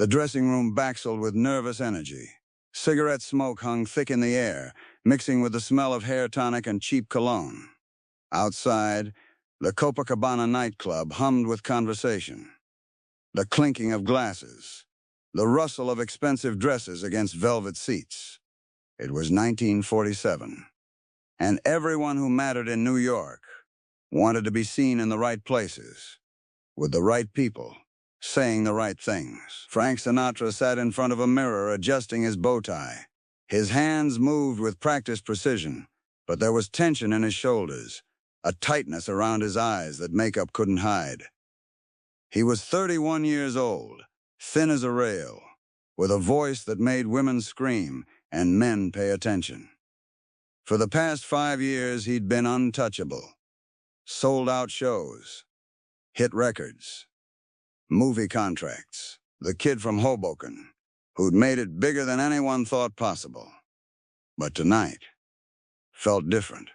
The dressing room baxiled with nervous energy. Cigarette smoke hung thick in the air, mixing with the smell of hair tonic and cheap cologne. Outside, the Copacabana nightclub hummed with conversation. The clinking of glasses, the rustle of expensive dresses against velvet seats. It was 1947, and everyone who mattered in New York wanted to be seen in the right places, with the right people, saying the right things. Frank Sinatra sat in front of a mirror adjusting his bow tie. His hands moved with practiced precision, but there was tension in his shoulders, a tightness around his eyes that makeup couldn't hide. He was 31 years old, thin as a rail, with a voice that made women scream and men pay attention. For the past 5 years, he'd been untouchable. Sold out shows, hit records, movie contracts, the kid from Hoboken, who'd made it bigger than anyone thought possible. But tonight felt different.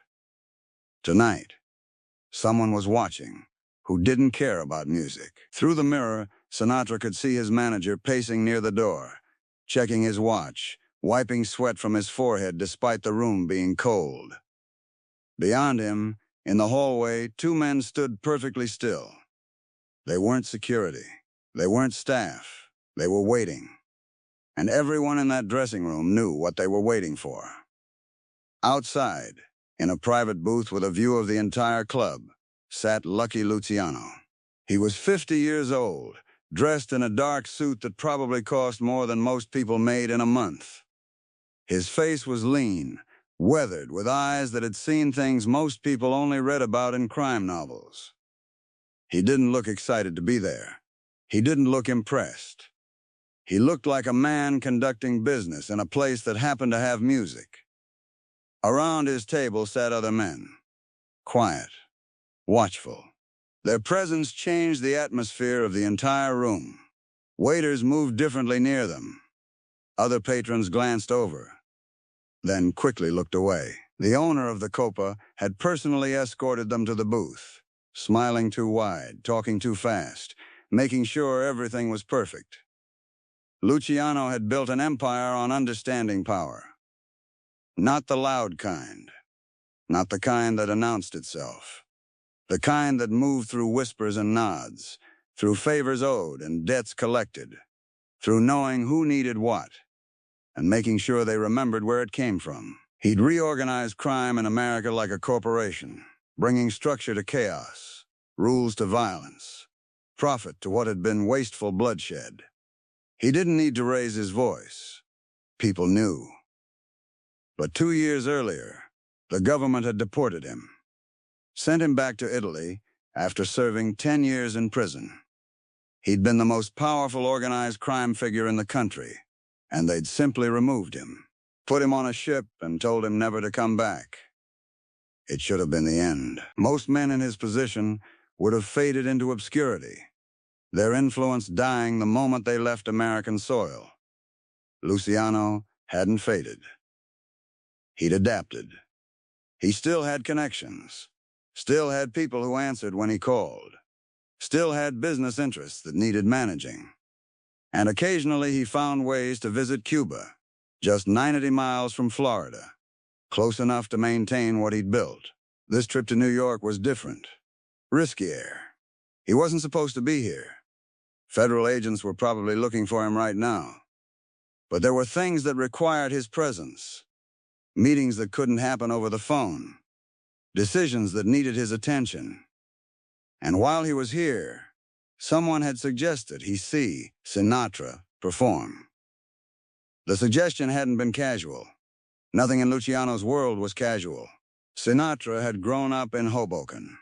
Tonight, someone was watching who didn't care about music. Through the mirror, Sinatra could see his manager pacing near the door, checking his watch, wiping sweat from his forehead despite the room being cold. Beyond him, in the hallway, 2 men stood perfectly still. They weren't security. They weren't staff. They were waiting. And everyone in that dressing room knew what they were waiting for. Outside, in a private booth with a view of the entire club, sat Lucky Luciano. He was 50 years old, dressed in a dark suit that probably cost more than most people made in a month. His face was lean, weathered, with eyes that had seen things most people only read about in crime novels. He didn't look excited to be there. He didn't look impressed. He looked like a man conducting business in a place that happened to have music. Around his table sat other men, quiet, watchful. Their presence changed the atmosphere of the entire room. Waiters moved differently near them. Other patrons glanced over, then quickly looked away. The owner of the Copa had personally escorted them to the booth, smiling too wide, talking too fast, making sure everything was perfect. Luciano had built an empire on understanding power. Not the loud kind, not the kind that announced itself. The kind that moved through whispers and nods, through favors owed and debts collected, through knowing who needed what, and making sure they remembered where it came from. He'd reorganized crime in America like a corporation, bringing structure to chaos, rules to violence, profit to what had been wasteful bloodshed. He didn't need to raise his voice. People knew. But 2 years earlier, the government had deported him, sent him back to Italy after serving 10 years in prison. He'd been the most powerful organized crime figure in the country, and they'd simply removed him, put him on a ship and told him never to come back. It should have been the end. Most men in his position would have faded into obscurity, their influence dying the moment they left American soil. Luciano hadn't faded. He'd adapted. He still had connections, still had people who answered when he called, still had business interests that needed managing. And occasionally he found ways to visit Cuba, just 90 miles from Florida, close enough to maintain what he'd built. This trip to New York was different, riskier. He wasn't supposed to be here. Federal agents were probably looking for him right now. But there were things that required his presence, meetings that couldn't happen over the phone, decisions that needed his attention. And while he was here, someone had suggested he see Sinatra perform. The suggestion hadn't been casual. Nothing in Luciano's world was casual. Sinatra had grown up in Hoboken,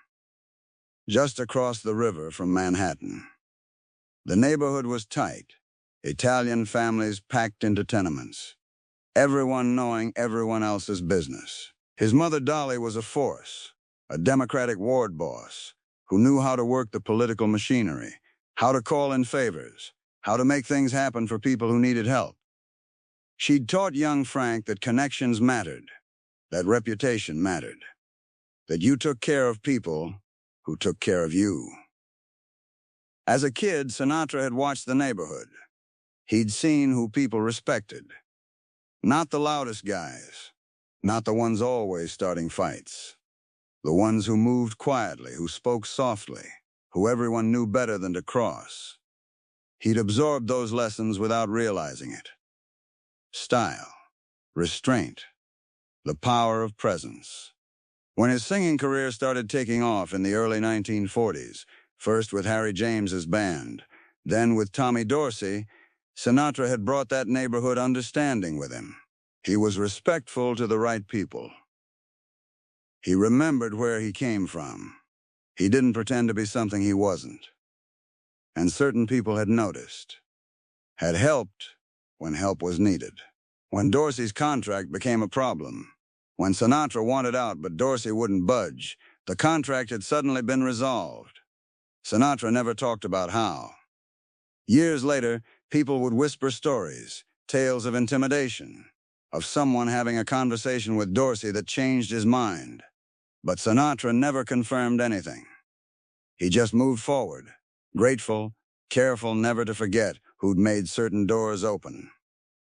just across the river from Manhattan. The neighborhood was tight, Italian families packed into tenements, everyone knowing everyone else's business. His mother Dolly was a force, a Democratic ward boss, who knew how to work the political machinery, how to call in favors, how to make things happen for people who needed help. She'd taught young Frank that connections mattered, that reputation mattered, that you took care of people who took care of you. As a kid, Sinatra had watched the neighborhood, He'd seen who people respected. Not the loudest guys. Not the ones always starting fights. The ones who moved quietly, who spoke softly, who everyone knew better than to cross. He'd absorbed those lessons without realizing it. Style, restraint, the power of presence. When his singing career started taking off in the early 1940s, first with Harry James's band, then with Tommy Dorsey, Sinatra had brought that neighborhood understanding with him. He was respectful to the right people. He remembered where he came from. He didn't pretend to be something he wasn't. And certain people had noticed, had helped when help was needed. When Dorsey's contract became a problem, when Sinatra wanted out but Dorsey wouldn't budge, the contract had suddenly been resolved. Sinatra never talked about how. Years later, people would whisper stories, tales of intimidation, of someone having a conversation with Dorsey that changed his mind. But Sinatra never confirmed anything. He just moved forward, grateful, careful never to forget who'd made certain doors open.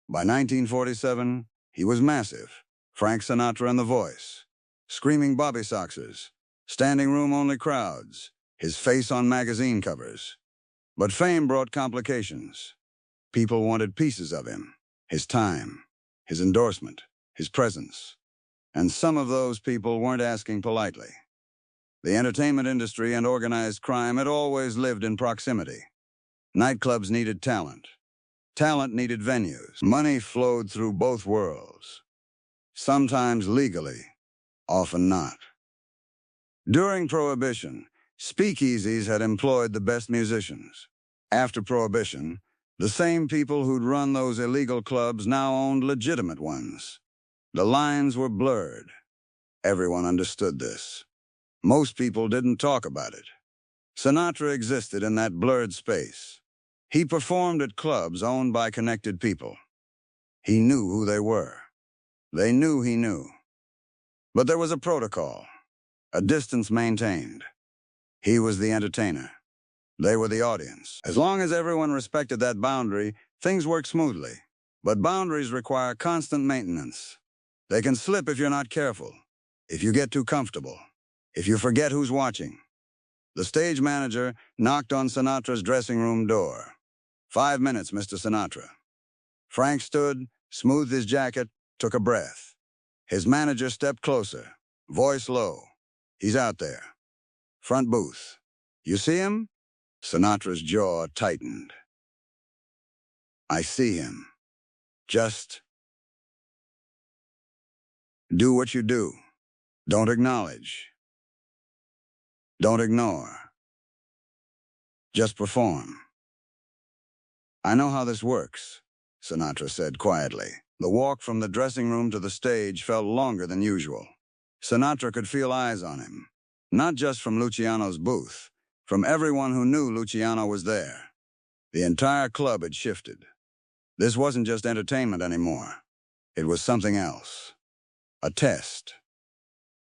By 1947, he was massive. Frank Sinatra and the Voice, screaming Bobby Soxers, standing room-only crowds, his face on magazine covers. But fame brought complications. People wanted pieces of him, his time, his endorsement, his presence. And some of those people weren't asking politely. The entertainment industry and organized crime had always lived in proximity. Nightclubs needed talent. Talent needed venues. Money flowed through both worlds. Sometimes legally, often not. During Prohibition, speakeasies had employed the best musicians. After Prohibition, the same people who'd run those illegal clubs now owned legitimate ones. The lines were blurred. Everyone understood this. Most people didn't talk about it. Sinatra existed in that blurred space. He performed at clubs owned by connected people. He knew who they were. They knew he knew. But there was a protocol, a distance maintained. He was the entertainer. They were the audience. As long as everyone respected that boundary, things worked smoothly. But boundaries require constant maintenance. They can slip if you're not careful, if you get too comfortable, if you forget who's watching. The stage manager knocked on Sinatra's dressing room door. 5 minutes, Mr. Sinatra. Frank stood, smoothed his jacket, took a breath. His manager stepped closer, voice low. He's out there. Front booth. You see him? Sinatra's jaw tightened. I see him. Just do what you do. Don't acknowledge. Don't ignore. Just perform. I know how this works, Sinatra said quietly. The walk from the dressing room to the stage felt longer than usual. Sinatra could feel eyes on him, not just from Luciano's booth, from everyone who knew Luciano was there. The entire club had shifted. This wasn't just entertainment anymore. It was something else. A test.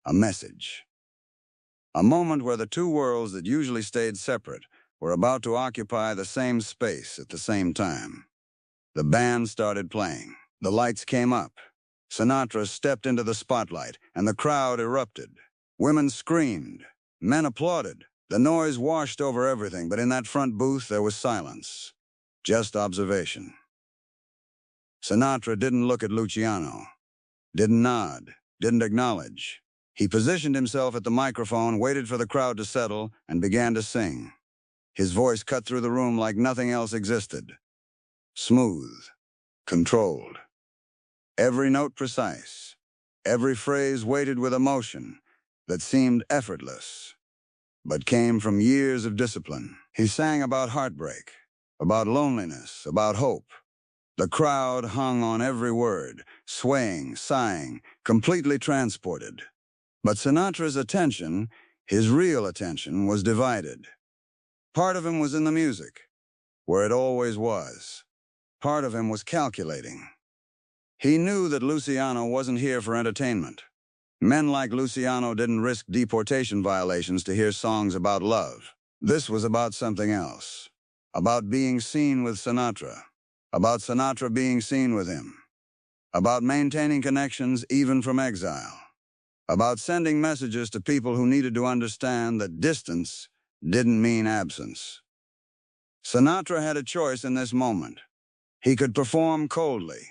A message. A moment where the two worlds that usually stayed separate were about to occupy the same space at the same time. The band started playing. The lights came up. Sinatra stepped into the spotlight, and the crowd erupted. Women screamed. Men applauded. The noise washed over everything, but in that front booth there was silence. Just observation. Sinatra didn't look at Luciano. Didn't nod. Didn't acknowledge. He positioned himself at the microphone, waited for the crowd to settle, and began to sing. His voice cut through the room like nothing else existed. Smooth. Controlled. Every note precise. Every phrase weighted with emotion that seemed effortless, but came from years of discipline. He sang about heartbreak, about loneliness, about hope. The crowd hung on every word, swaying, sighing, completely transported. But Sinatra's attention, his real attention, was divided. Part of him was in the music, where it always was. Part of him was calculating. He knew that Luciano wasn't here for entertainment. Men like Luciano didn't risk deportation violations to hear songs about love. This was about something else. About being seen with Sinatra. about Sinatra being seen with him, about maintaining connections even from exile, about sending messages to people who needed to understand that distance didn't mean absence. Sinatra had a choice in this moment. He could perform coldly,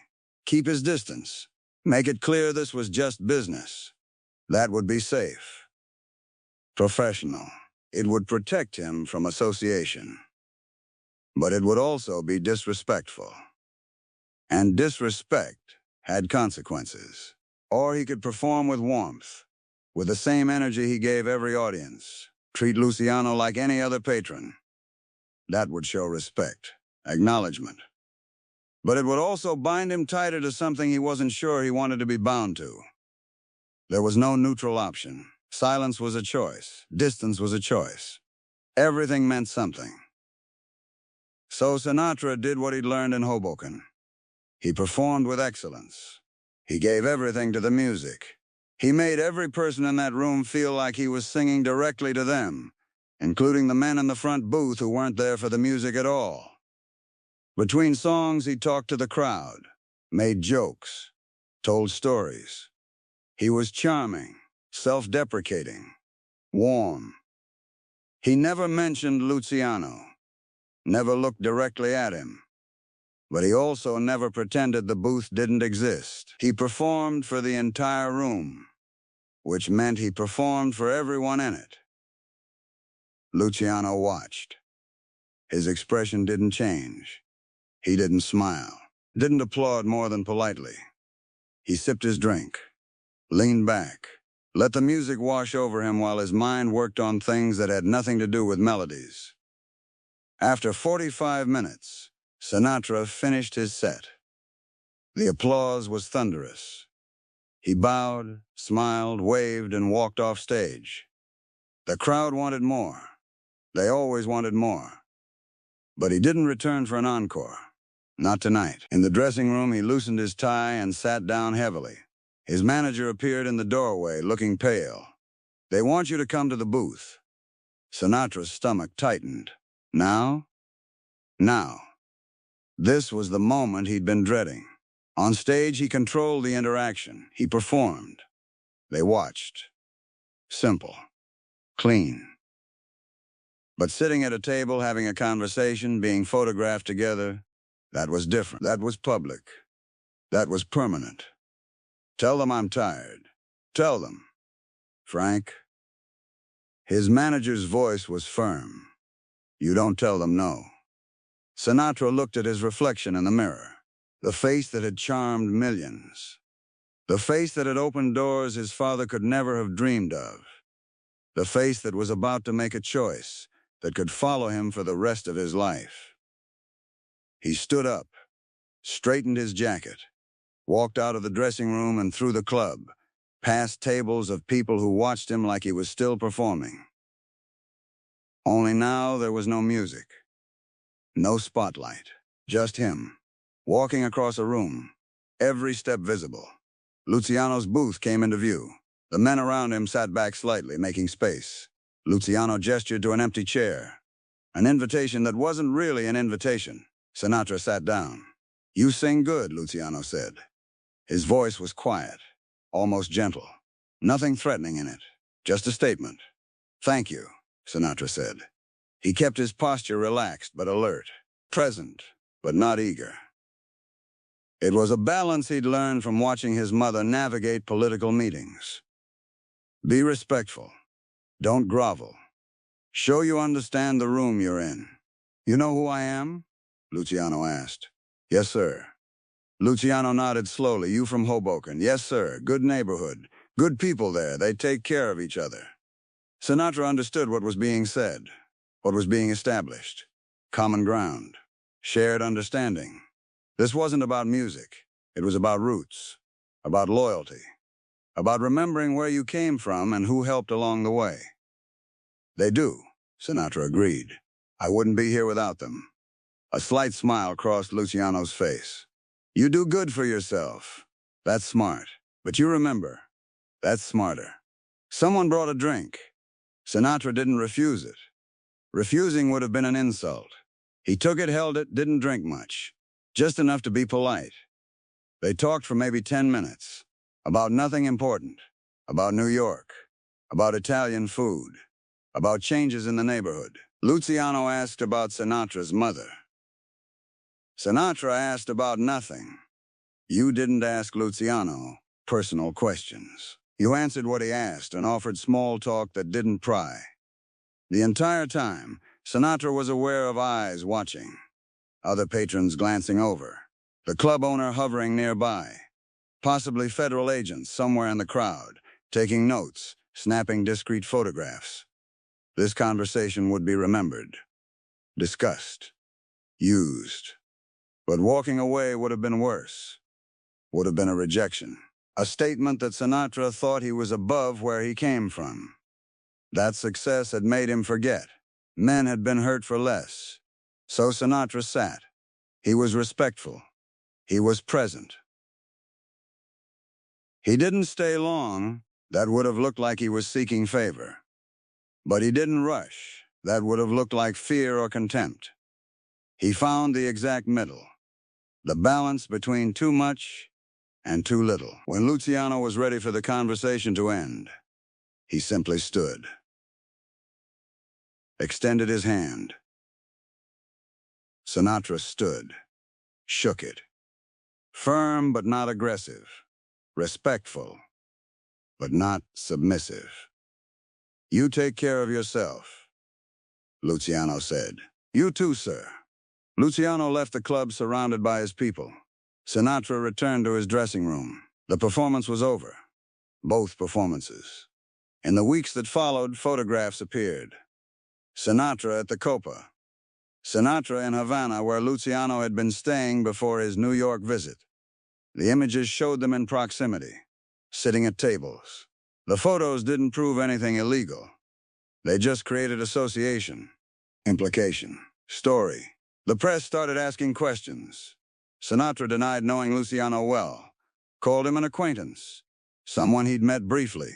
keep his distance, make it clear this was just business. That would be safe, professional. It would protect him from association. But it would also be disrespectful. And disrespect had consequences. Or he could perform with warmth, with the same energy he gave every audience, treat Luciano like any other patron. That would show respect, acknowledgement. But it would also bind him tighter to something he wasn't sure he wanted to be bound to. There was no neutral option. Silence was a choice. Distance was a choice. Everything meant something. So Sinatra did what he'd learned in Hoboken. He performed with excellence. He gave everything to the music. He made every person in that room feel like he was singing directly to them, including the men in the front booth who weren't there for the music at all. Between songs, he talked to the crowd, made jokes, told stories. He was charming, self-deprecating, warm. He never mentioned Luciano, never looked directly at him. But he also never pretended the booth didn't exist. He performed for the entire room, which meant he performed for everyone in it. Luciano watched. His expression didn't change. He didn't smile, didn't applaud more than politely. He sipped his drink, leaned back, let the music wash over him while his mind worked on things that had nothing to do with melodies. After 45 minutes, Sinatra finished his set. The applause was thunderous. He bowed, smiled, waved, and walked off stage. The crowd wanted more. They always wanted more. But he didn't return for an encore. Not tonight. In the dressing room, he loosened his tie and sat down heavily. His manager appeared in the doorway, looking pale. "They want you to come to the booth." Sinatra's stomach tightened. Now? Now. This was the moment he'd been dreading. On stage, he controlled the interaction. He performed. They watched. Simple. Clean. But sitting at a table, having a conversation, being photographed together, that was different. That was public. That was permanent. "Tell them I'm tired. Tell them." "Frank." His manager's voice was firm. "You don't tell them no." Sinatra looked at his reflection in the mirror, the face that had charmed millions, the face that had opened doors his father could never have dreamed of, the face that was about to make a choice that could follow him for the rest of his life. He stood up, straightened his jacket, walked out of the dressing room and through the club, past tables of people who watched him like he was still performing. Only now there was no music, no spotlight, just him, walking across a room, every step visible. Luciano's booth came into view. The men around him sat back slightly, making space. Luciano gestured to an empty chair, an invitation that wasn't really an invitation. Sinatra sat down. "You sing good," Luciano said. His voice was quiet, almost gentle. Nothing threatening in it, just a statement. "Thank you," Sinatra said. He kept his posture relaxed but alert, present but not eager. It was a balance he'd learned from watching his mother navigate political meetings. Be respectful. Don't grovel. Show you understand the room you're in. "You know who I am?" Luciano asked. "Yes, sir." Luciano nodded slowly. "You from Hoboken?" "Yes, sir. Good neighborhood. Good people there. They take care of each other." Sinatra understood what was being said, what was being established. Common ground. Shared understanding. This wasn't about music. It was about roots, about loyalty, about remembering where you came from and who helped along the way. "They do," Sinatra agreed. "I wouldn't be here without them." A slight smile crossed Luciano's face. "You do good for yourself. That's smart. But you remember, that's smarter." Someone brought a drink. Sinatra didn't refuse it. Refusing would have been an insult. He took it, held it, didn't drink much. just enough to be polite. They talked for maybe 10 minutes, about nothing important, about New York, about Italian food, about changes in the neighborhood. Luciano asked about Sinatra's mother. Sinatra asked about nothing. You didn't ask Luciano personal questions. You answered what he asked and offered small talk that didn't pry. The entire time, Sinatra was aware of eyes watching, other patrons glancing over, the club owner hovering nearby, possibly federal agents somewhere in the crowd, taking notes, snapping discreet photographs. This conversation would be remembered, discussed, used. But walking away would have been worse, would have been a rejection, a statement that Sinatra thought he was above where he came from. That success had made him forget. Men had been hurt for less. So Sinatra sat. He was respectful. He was present. He didn't stay long. That would have looked like he was seeking favor. But he didn't rush. That would have looked like fear or contempt. He found the exact middle, the balance between too much and too little. When Luciano was ready for the conversation to end, he simply stood, extended his hand. Sinatra stood, shook it. Firm but not aggressive, respectful but not submissive. You take care of yourself, Luciano said. You too, sir. Luciano left the club surrounded by his people. Sinatra returned to his dressing room. The performance was over. Both performances. In the weeks that followed, photographs appeared. Sinatra at the Copa. Sinatra in Havana, where Luciano had been staying before his New York visit. The images showed them in proximity, sitting at tables. The photos didn't prove anything illegal. They just created association, implication, story. The press started asking questions. Sinatra denied knowing Luciano well, called him an acquaintance, someone he'd met briefly.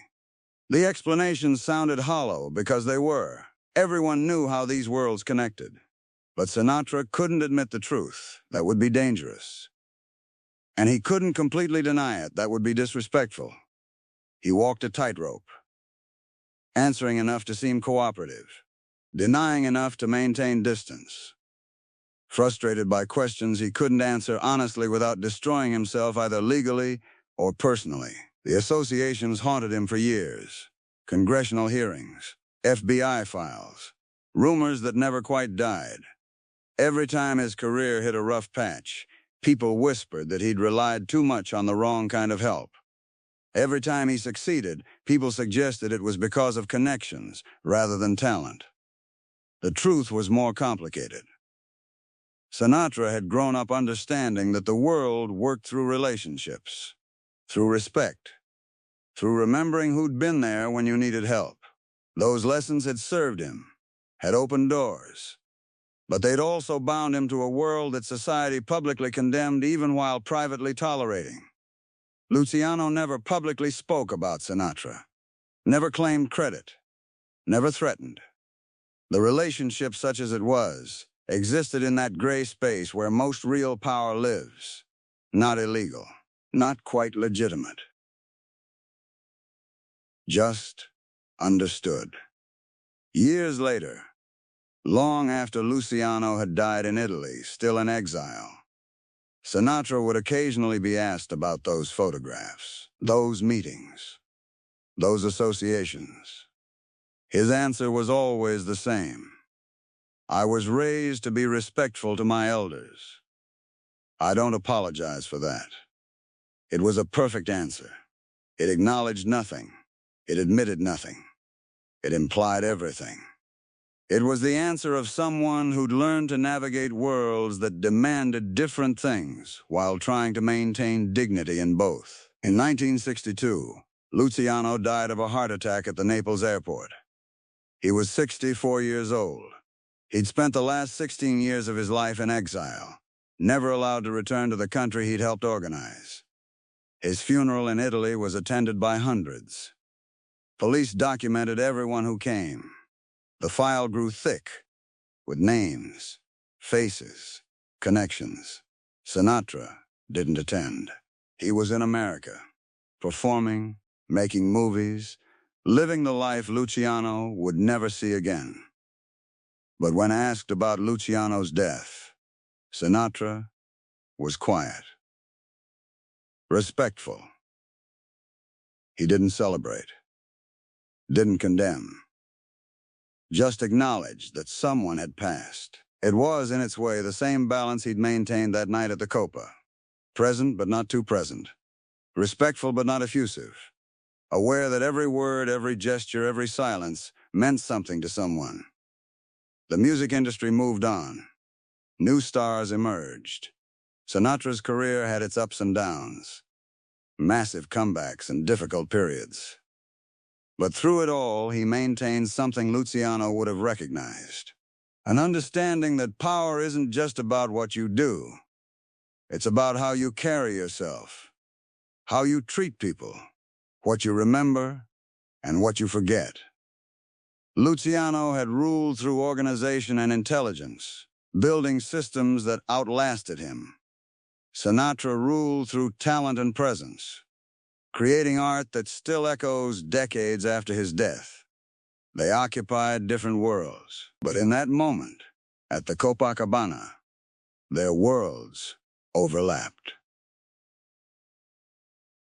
The explanations sounded hollow because they were. Everyone knew how these worlds connected. But Sinatra couldn't admit the truth. That would be dangerous. And he couldn't completely deny it. That would be disrespectful. He walked a tightrope, answering enough to seem cooperative, denying enough to maintain distance. Frustrated by questions he couldn't answer honestly without destroying himself either legally or personally. The associations haunted him for years. Congressional hearings, FBI files, rumors that never quite died. Every time his career hit a rough patch, people whispered that he'd relied too much on the wrong kind of help. Every time he succeeded, people suggested it was because of connections rather than talent. The truth was more complicated. Sinatra had grown up understanding that the world worked through relationships, through respect, through remembering who'd been there when you needed help. Those lessons had served him, had opened doors. But they'd also bound him to a world that society publicly condemned even while privately tolerating. Luciano never publicly spoke about Sinatra, never claimed credit, never threatened. The relationship, such as it was, existed in that gray space where most real power lives. Not illegal, not quite legitimate. Just understood. Years later, long after Luciano had died in Italy, still in exile, Sinatra would occasionally be asked about those photographs, those meetings, those associations. His answer was always the same. I was raised to be respectful to my elders. I don't apologize for that. It was a perfect answer. It acknowledged nothing. It admitted nothing. It implied everything. It was the answer of someone who'd learned to navigate worlds that demanded different things while trying to maintain dignity in both. In 1962, Luciano died of a heart attack at the Naples airport. He was 64 years old. He'd spent the last 16 years of his life in exile, never allowed to return to the country he'd helped organize. His funeral in Italy was attended by hundreds. Police documented everyone who came. The file grew thick, with names, faces, connections. Sinatra didn't attend. He was in America, performing, making movies, living the life Luciano would never see again. But when asked about Luciano's death, Sinatra was quiet, respectful. He didn't celebrate, didn't condemn, just acknowledged that someone had passed. It was, in its way, the same balance he'd maintained that night at the Copa. Present, but not too present. Respectful, but not effusive. Aware that every word, every gesture, every silence meant something to someone. The music industry moved on. New stars emerged. Sinatra's career had its ups and downs, massive comebacks and difficult periods. But through it all, he maintained something Luciano would have recognized. An understanding that power isn't just about what you do. It's about how you carry yourself, how you treat people, what you remember, and what you forget. Luciano had ruled through organization and intelligence, building systems that outlasted him. Sinatra ruled through talent and presence, creating art that still echoes decades after his death. They occupied different worlds, but in that moment, at the Copacabana, their worlds overlapped.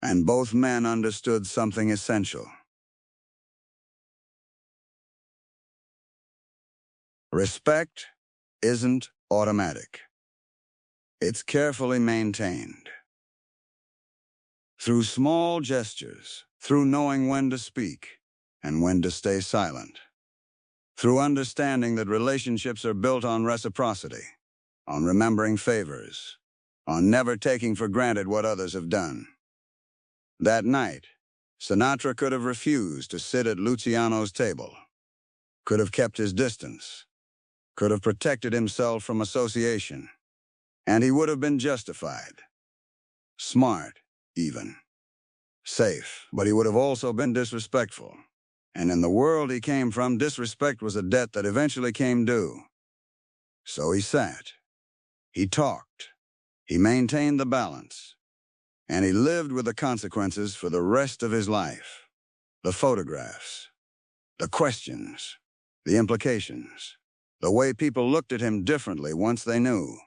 And both men understood something essential. Respect isn't automatic. It's carefully maintained. Through small gestures, through knowing when to speak and when to stay silent. Through understanding that relationships are built on reciprocity, on remembering favors, on never taking for granted what others have done. That night, Sinatra could have refused to sit at Luciano's table, could have kept his distance, could have protected himself from association, and he would have been justified. Smart, even. Safe, but he would have also been disrespectful. And in the world he came from, disrespect was a debt that eventually came due. So he sat. He talked. He maintained the balance. And he lived with the consequences for the rest of his life. The photographs, the questions, the implications, the way people looked at him differently once they knew.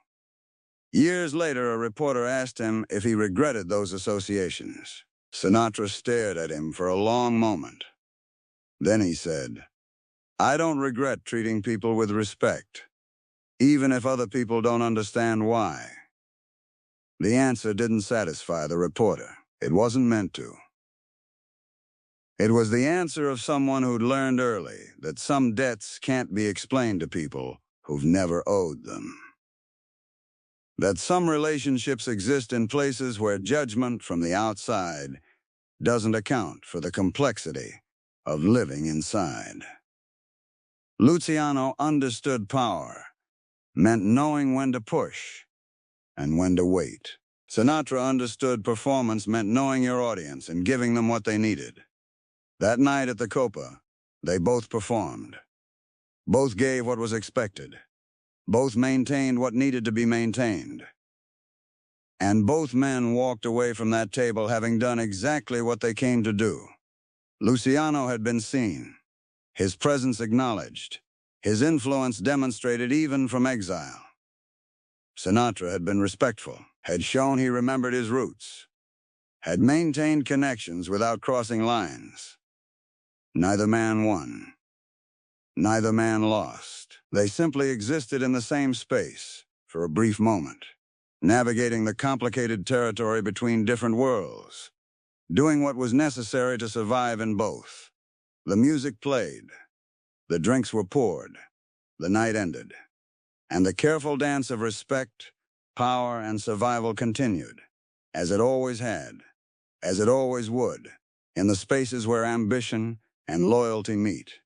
Years later, a reporter asked him if he regretted those associations. Sinatra stared at him for a long moment. Then he said, "I don't regret treating people with respect, even if other people don't understand why." The answer didn't satisfy the reporter. It wasn't meant to. It was the answer of someone who'd learned early that some debts can't be explained to people who've never owed them. That some relationships exist in places where judgment from the outside doesn't account for the complexity of living inside. Luciano understood power meant knowing when to push and when to wait. Sinatra understood performance meant knowing your audience and giving them what they needed. That night at the Copa, they both performed. Both gave what was expected. Both maintained what needed to be maintained. And both men walked away from that table having done exactly what they came to do. Luciano had been seen, his presence acknowledged, his influence demonstrated even from exile. Sinatra had been respectful, had shown he remembered his roots, had maintained connections without crossing lines. Neither man won. Neither man lost. They simply existed in the same space for a brief moment, navigating the complicated territory between different worlds, doing what was necessary to survive in both. The music played, the drinks were poured, the night ended, and the careful dance of respect, power, and survival continued, as it always had, as it always would, in the spaces where ambition and loyalty meet.